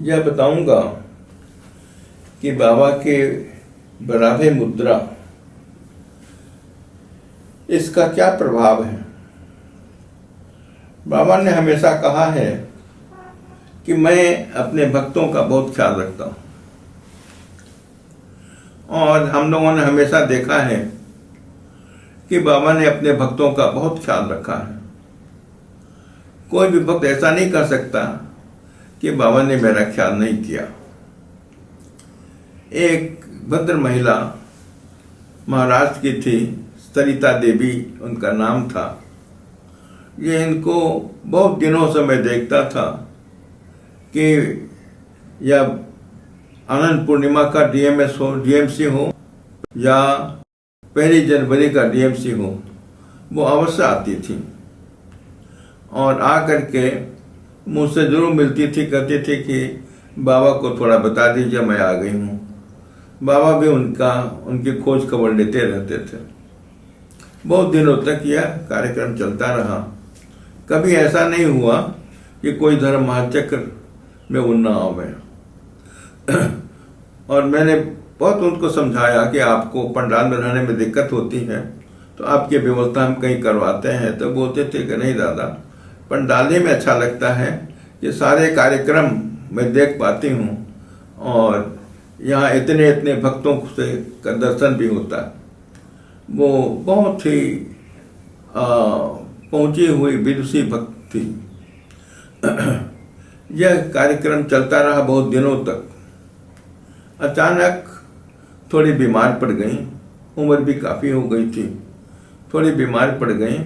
यह बताऊंगा कि बाबा के बराहे मुद्रा इसका क्या प्रभाव है। बाबा ने हमेशा कहा है कि मैं अपने भक्तों का बहुत ख्याल रखता हूं, और हम लोगों ने हमेशा देखा है कि बाबा ने अपने भक्तों का बहुत ख्याल रखा है। कोई भी भक्त ऐसा नहीं कर सकता कि बाबा ने मेरा ख्याल नहीं किया। एक भद्र महिला महाराष्ट्र की थी, सरिता देवी उनका नाम था। ये इनको बहुत दिनों से मैं देखता था कि या आनंद पूर्णिमा का डीएमसी हो या 1 जनवरी का डीएमसी हो, वो अवश्य आती थी और आकर के मुझसे जरूर मिलती थी, कहती थी कि बाबा को थोड़ा बता दीजिए मैं आ गई हूँ। बाबा भी उनकी खोज खबर लेते रहते थे। बहुत दिनों तक यह कार्यक्रम चलता रहा। कभी ऐसा नहीं हुआ कि कोई धर्म महाचक्र में उन्नाव में और मैंने बहुत उनको समझाया कि आपको पंडाल में रहने में दिक्कत होती है तो आपकी व्यवस्था हम कहीं करवाते हैं। तो बोलते थे कि नहीं दादा, पंडाल में अच्छा लगता है कि सारे कार्यक्रम मैं देख पाती हूँ और यहाँ इतने इतने भक्तों से का दर्शन भी होता है। वो बहुत ही पहुंची हुई विदुषी भक्त थी। यह कार्यक्रम चलता रहा बहुत दिनों तक। अचानक थोड़ी बीमार पड़ गई, उम्र भी काफ़ी हो गई थी, थोड़ी बीमार पड़ गई।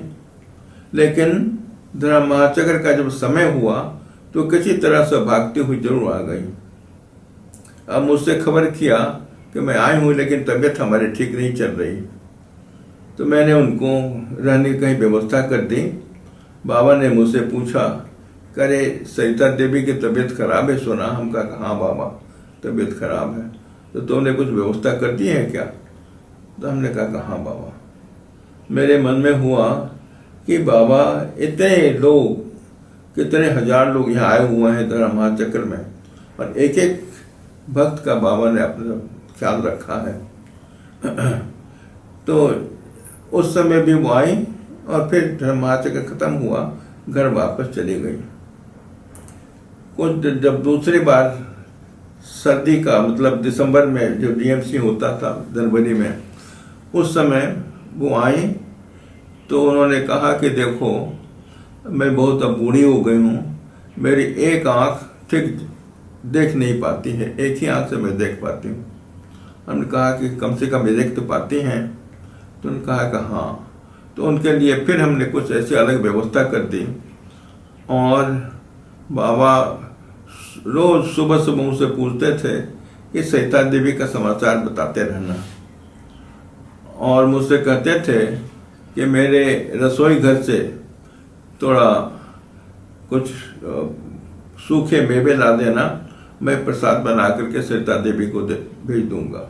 लेकिन धर्म महाचक्र का जब समय हुआ तो किसी तरह से भागती हुई जरूर आ गई। अब मुझसे खबर किया कि मैं आई हूँ लेकिन तबीयत हमारी ठीक नहीं चल रही। तो मैंने उनको रहने की कहीं व्यवस्था कर दी। बाबा ने मुझसे पूछा, करे सरिता देवी की तबीयत खराब है सुना। हम कहा हाँ बाबा तबीयत खराब है, तो तुमने कुछ व्यवस्था कर दी है क्या? तो हमने कहा हाँ बाबा। मेरे मन में हुआ कि बाबा इतने लोग, कितने हजार लोग यहाँ आए हुए हैं धर्म महाचक्र में, और एक एक भक्त का बाबा ने अपना ख्याल रखा है। तो उस समय भी वो आई और फिर धर्म महाचक्र खत्म हुआ, घर वापस चली गई। कुछ जब दूसरी बार सर्दी का मतलब दिसंबर में जो डीएमसी होता था जनवरी में, उस समय वो आई तो उन्होंने कहा कि देखो मैं बहुत अब बूढ़ी हो गई हूँ, मेरी एक आँख ठीक देख नहीं पाती है, एक ही आँख से मैं देख पाती हूँ। हमने कहा कि कम से कम देख तो पाती हैं? तो उन्होंने कहा कि हाँ। तो उनके लिए फिर हमने कुछ ऐसी अलग व्यवस्था कर दी और बाबा रोज सुबह सुबह मुझसे पूछते थे कि सरिता देवी का समाचार बताते रहना, और मुझसे कहते थे कि मेरे रसोई घर से थोड़ा कुछ सूखे मेवे ला देना, मैं प्रसाद बना करके सरिता देवी को भेज दूंगा।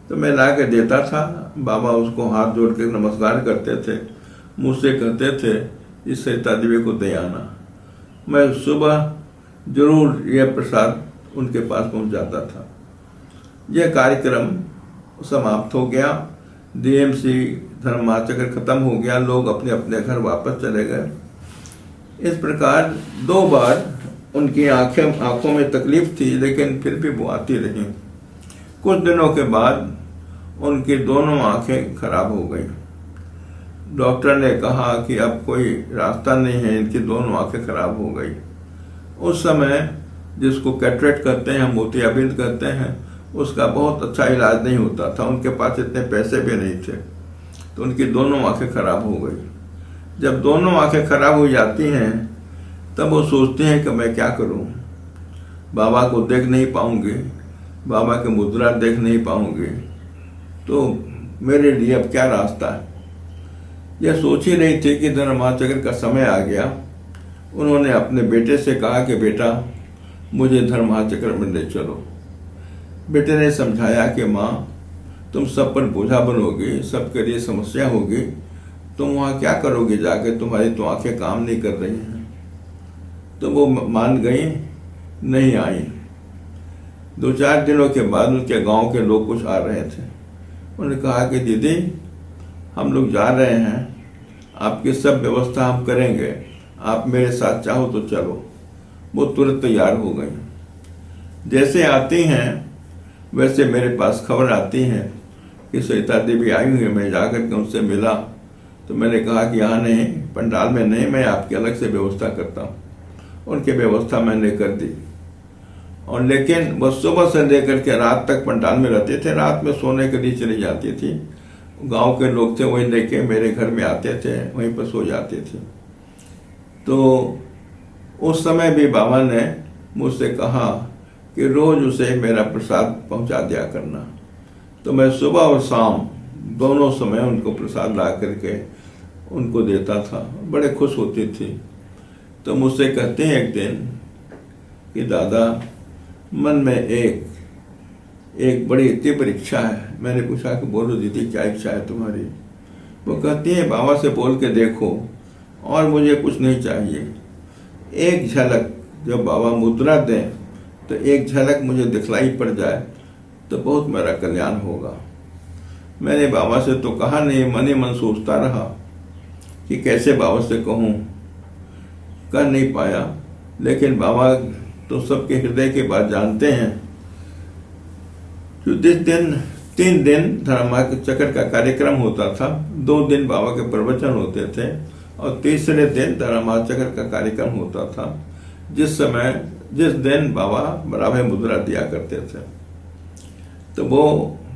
तो मैं ला के देता था। बाबा उसको हाथ जोड़ के नमस्कार करते थे, मुझसे कहते थे इस सरिता देवी को दे आना। मैं सुबह जरूर यह प्रसाद उनके पास पहुंच जाता था। यह कार्यक्रम समाप्त हो गया, डीएमसी धर्म महाचक्र खत्म हो गया, लोग अपने अपने घर वापस चले गए। इस प्रकार 2 बार उनकी आंखों में तकलीफ थी, लेकिन फिर भी वो आती रही। कुछ दिनों के बाद उनकी दोनों आंखें खराब हो गई। डॉक्टर ने कहा कि अब कोई रास्ता नहीं है, इनकी दोनों आंखें खराब हो गई। उस समय जिसको कैटरेक्ट कहते हैं, मोतियाबिंद कहते हैं, उसका बहुत अच्छा इलाज नहीं होता था, उनके पास इतने पैसे भी नहीं थे, तो उनकी दोनों आंखें खराब हो गई। जब दोनों आंखें खराब हो जाती हैं तब वो सोचते हैं कि मैं क्या करूं, बाबा को देख नहीं पाऊंगी, बाबा की मुद्रा देख नहीं पाऊंगी, तो मेरे लिए अब क्या रास्ता है। यह सोच ही रही थी कि धर्म महाचक्र का समय आ गया। उन्होंने अपने बेटे से कहा कि बेटा मुझे धर्म महाचक्र में ले चलो। बेटे ने समझाया कि माँ तुम सब पर बोझा बनोगी, सबके लिए समस्या होगी, तुम वहाँ क्या करोगे जाके, तुम्हारी तो आंखें काम नहीं कर रही हैं। तो वो मान गई, नहीं आई। 2-4 दिनों के बाद उनके गांव के लोग कुछ आ रहे थे। उन्होंने कहा कि दीदी हम लोग जा रहे हैं, आपकी सब व्यवस्था हम करेंगे, आप मेरे साथ चाहो तो चलो। वो तुरंत तैयार हो गई। जैसे आती हैं वैसे मेरे पास खबर आती है कि सरिता देवी आई हुई है। मैं जाकर के उनसे मिला तो मैंने कहा कि यहाँ नहीं, पंडाल में नहीं, मैं आपकी अलग से व्यवस्था करता हूँ। उनकी व्यवस्था मैंने कर दी। और लेकिन वो सुबह से लेकर के रात तक पंडाल में रहते थे। रात में सोने के लिए चली जाती थी। गांव के लोग थे, वही लेके मेरे घर में आते थे, वहीं पर सो जाते थे। तो उस समय भी बाबा ने मुझसे कहा कि रोज उसे मेरा प्रसाद पहुंचा दिया करना। तो मैं सुबह और शाम दोनों समय उनको प्रसाद ला करके उनको देता था। बड़े खुश होती थी। तो मुझसे कहते हैं एक दिन कि दादा मन में एक बड़ी तीव्र इच्छा है। मैंने पूछा कि बोलो दीदी क्या इच्छा है तुम्हारी? वो कहती है बाबा से बोल के देखो, और मुझे कुछ नहीं चाहिए। एक झलक जब बाबा मुद्रा दें तो एक झलक मुझे दिखलाई पड़ जाए तो बहुत मेरा कल्याण होगा। मैंने बाबा से तो कहा नहीं, मन ही मन सोचता रहा कि कैसे बाबा से कहूँ, कर नहीं पाया। लेकिन बाबा तो सबके हृदय की बात जानते हैं। तो जिस दिन 3 दिन धर्माचक्र का कार्यक्रम होता था, 2 दिन बाबा के प्रवचन होते थे और तीसरे दिन धर्माचक्र का कार्यक्रम होता था, जिस दिन बाबा बराबर मुद्रा दिया करते थे। तो वो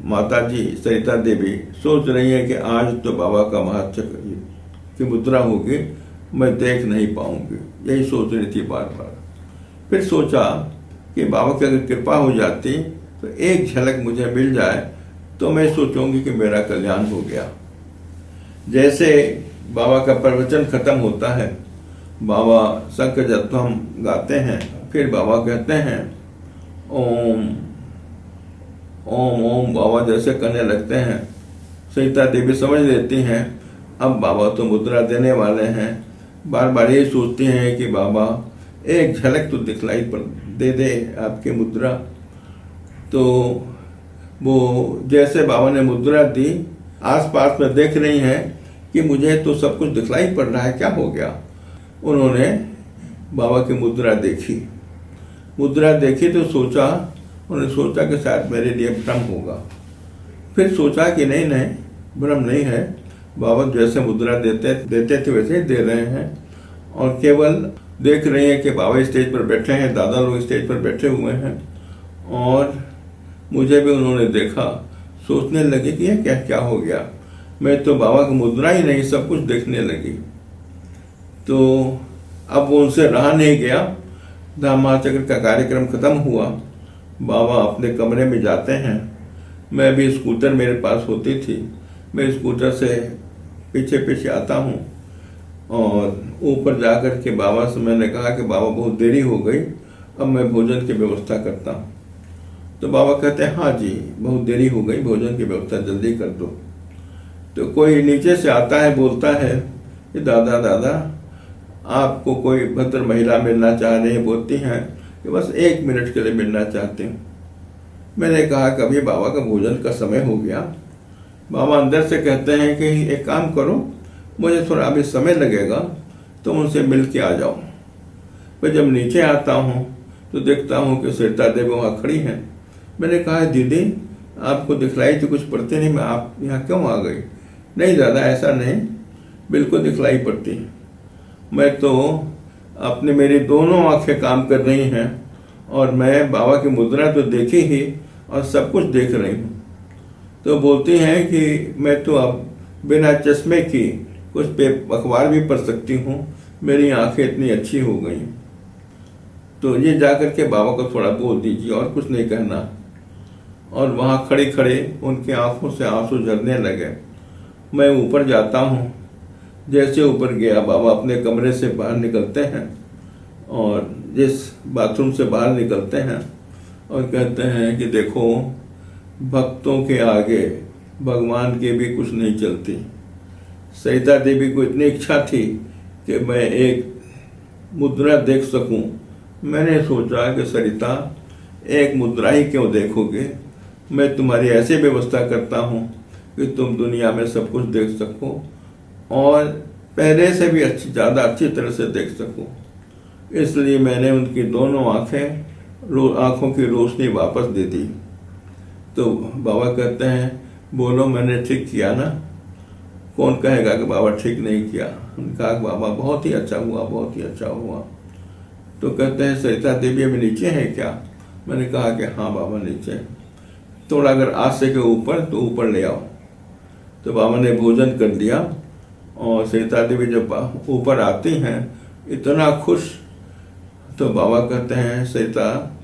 माता जी सरिता देवी सोच रही है कि आज तो बाबा का महाचक्र की मुद्रा होगी, मैं देख नहीं पाऊंगी। यही सोच रही थी बार बार। फिर सोचा कि बाबा की अगर कृपा हो जाती तो एक झलक मुझे मिल जाए तो मैं सोचूंगी कि मेरा कल्याण हो गया। जैसे बाबा का प्रवचन खत्म होता है, बाबा शंख जत्थम गाते हैं, फिर बाबा कहते हैं ओम ओम ओम। बाबा जैसे करने लगते हैं, सरिता देवी समझ लेती हैं अब बाबा तो मुद्रा देने वाले हैं। बार बार ये सोचती हैं कि बाबा एक झलक तो दिखलाई पर दे दे आपकी मुद्रा। तो वो जैसे बाबा ने मुद्रा दी, आसपास में देख रही हैं कि मुझे तो सब कुछ दिखलाई पड़ रहा है, क्या हो गया? उन्होंने बाबा की मुद्रा देखी। मुद्रा देखी तो उन्होंने सोचा कि शायद मेरे लिए भ्रम होगा। फिर सोचा कि नहीं भ्रम नहीं है, बाबा जैसे मुद्रा देते थे वैसे ही दे रहे हैं। और केवल देख रहे हैं कि बाबा स्टेज पर बैठे हैं, दादा लोग स्टेज पर बैठे हुए हैं, और मुझे भी उन्होंने देखा। सोचने लगे कि यह क्या हो गया, मैं तो बाबा की मुद्रा ही नहीं सब कुछ देखने लगी। तो अब वो उनसे रहा नहीं गया। धर्माचक्र का कार्यक्रम खत्म हुआ, बाबा अपने कमरे में जाते हैं। मैं भी स्कूटर मेरे पास होती थी, मैं स्कूटर से पीछे पीछे आता हूँ और ऊपर जाकर के बाबा से मैंने कहा कि बाबा बहुत देरी हो गई, अब मैं भोजन की व्यवस्था करता हूँ। तो बाबा कहते हैं हाँ जी बहुत देरी हो गई, भोजन की व्यवस्था जल्दी कर दो। तो कोई नीचे से आता है, बोलता है कि दादा आपको कोई भद्र महिला मिलना चाह रही है, बोलती हैं कि बस 1 मिनट के लिए मिलना चाहती हूँ। मैंने कहा कभी बाबा का भोजन का समय हो गया। बाबा अंदर से कहते हैं कि एक काम करो, मुझे थोड़ा अभी समय लगेगा, तुम उनसे मिल के आ जाओ। मैं जब नीचे आता हूँ तो देखता हूँ कि सरिता देवी वहाँ खड़ी हैं। मैंने कहा दीदी आपको दिखलाई तो कुछ पड़ती नहीं, मैं आप यहाँ क्यों आ गई? नहीं दादा ऐसा नहीं, बिल्कुल दिखलाई पड़ती है। मैं तो मेरी दोनों आंखें काम कर रही हैं और मैं बाबा की मुद्रा तो देखी ही और सब कुछ देख रही हूँ। तो बोलती हैं कि मैं तो अब बिना चश्मे की कुछ पे अखबार भी पढ़ सकती हूँ, मेरी आंखें इतनी अच्छी हो गई। तो ये जाकर के बाबा को थोड़ा बोल दीजिए और कुछ नहीं कहना। और वहाँ खड़े खड़े उनकी आंखों से आंसू झरने लगे। मैं ऊपर जाता हूँ। जैसे ऊपर गया, बाबा अपने कमरे से बाहर निकलते हैं और जिस बाथरूम से बाहर निकलते हैं और कहते हैं कि देखो भक्तों के आगे भगवान की भी कुछ नहीं चलती। सरिता देवी को इतनी इच्छा थी कि मैं एक मुद्रा देख सकूं। मैंने सोचा कि सरिता एक मुद्रा ही क्यों देखोगे, मैं तुम्हारी ऐसी व्यवस्था करता हूँ कि तुम दुनिया में सब कुछ देख सको और पहले से भी ज़्यादा अच्छी तरह से देख सको। इसलिए मैंने उनकी दोनों आँखों की रोशनी वापस दे दी। तो बाबा कहते हैं, बोलो मैंने ठीक किया ना? कौन कहेगा कि बाबा ठीक नहीं किया? उन्होंने कहा बाबा बहुत ही अच्छा हुआ, बहुत ही अच्छा हुआ। तो कहते हैं, सरिता देवी अभी नीचे है क्या? मैंने कहा कि हाँ बाबा नीचे। थोड़ा अगर आस्ते के ऊपर तो ऊपर ले आओ। तो बाबा ने भोजन कर दिया और सरिता देवी जब ऊपर आती हैं इतना खुश, तो बाबा कहते हैं, सरिता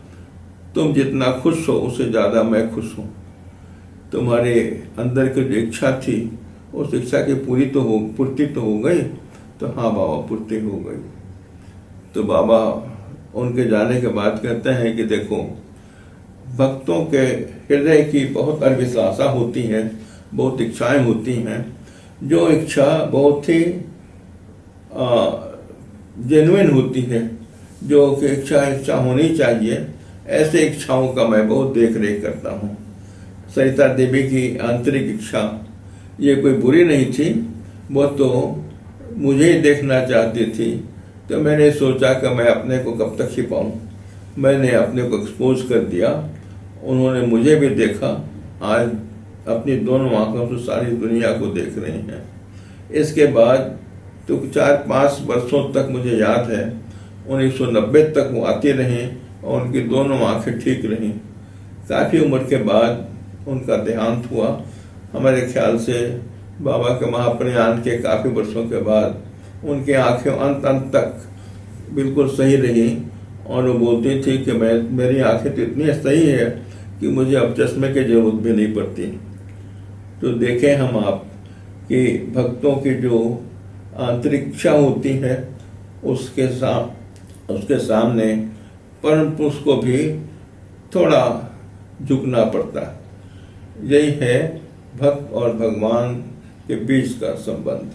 तुम जितना खुश हो उससे ज़्यादा मैं खुश हूँ। तुम्हारे अंदर की जो इच्छा थी उस इच्छा की पूर्ति तो हो गई। तो हाँ बाबा, पूर्ति हो गई। तो बाबा उनके जाने के बाद कहते हैं कि देखो, भक्तों के हृदय की बहुत अभिलाषा होती है, बहुत इच्छाएं होती हैं। जो इच्छा बहुत ही जेन्युइन होती है, जो कि इच्छा होनी चाहिए, ऐसे इच्छाओं का मैं बहुत देख रेख करता हूँ। सरिता देवी की आंतरिक इच्छा ये कोई बुरी नहीं थी, वो तो मुझे ही देखना चाहती थी। तो मैंने सोचा कि मैं अपने को कब तक छिपाऊं। मैंने अपने को एक्सपोज कर दिया। उन्होंने मुझे भी देखा। आज अपनी दोनों आंखों से सारी दुनिया को देख रहे हैं। इसके बाद तो 4-5 वर्षों तक मुझे याद है, 1990 तक वो आती रहीं और उनकी दोनों आंखें ठीक रहीं। काफ़ी उम्र के बाद उनका देहांत हुआ। हमारे ख्याल से बाबा के महाप्रयाण के काफ़ी वर्षों के बाद उनकी आंखें अंत तक बिल्कुल सही रही और वो बोलती थी कि मेरी आंखें तो इतनी सही है कि मुझे अब चश्मे की जरूरत भी नहीं पड़ती। तो देखें हम आप कि भक्तों की जो आंतरिक इच्छा होती है उसके सामने परम पुरुष को भी थोड़ा झुकना पड़ता है। यही है भक्त और भगवान के बीच का संबंध।